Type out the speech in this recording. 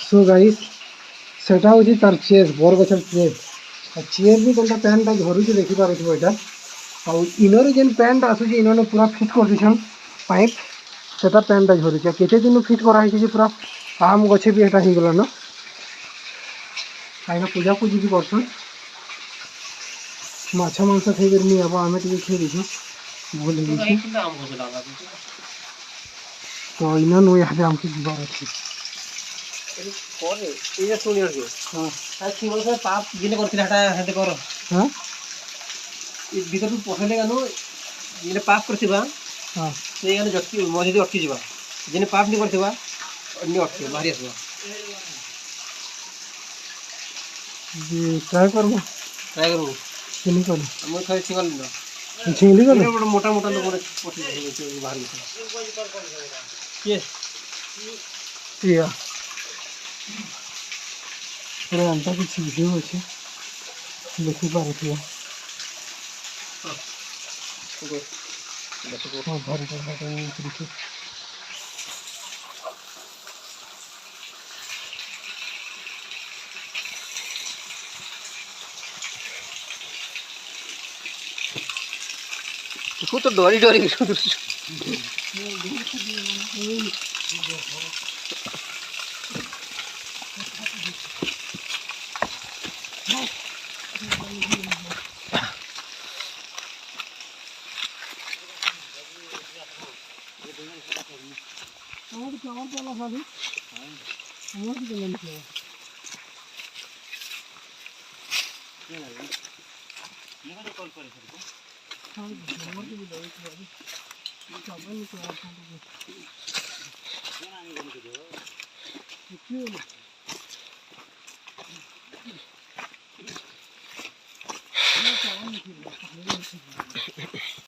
so guys सेटा होची तार चेस बोर गछर चेस चेयर भी कोनटा पैंटा झरुची देखि पारुथबो एटा आ इनर जेन पैंट आसुची इनने पूरा फिट कर दिछन पाइप सेटा पैंटा झरुची केते दिन फिट करा हिची जे पूरा आम गछे भी एटा ही गला न आइना पूजा पूजी भी करछन माछा मांस खाई कर नहीं अब आमे टिके खेली छी बोल दी तो इना नो यहाँ हमके दीवार अछि करे ए जे सुनियो के हां आ सिंगल से पाप जिने करथिला हटा हेते कर हां ई भीतर तू पहले गानो जिने पाप करथिबा हां से गानो जति मजे अटकी जिबा जिने पाप नहीं करथिबा अन्य अटके बाहरी आसबा जी ट्राई करबो किनी कर हम खाली सिंगल न छिंगली कर बड़ा मोटा मोटा लोग पटी बाहर के या अरे अंता की चीजें होची देखि पारुथिया हां भारी कर तू तो डरी डरी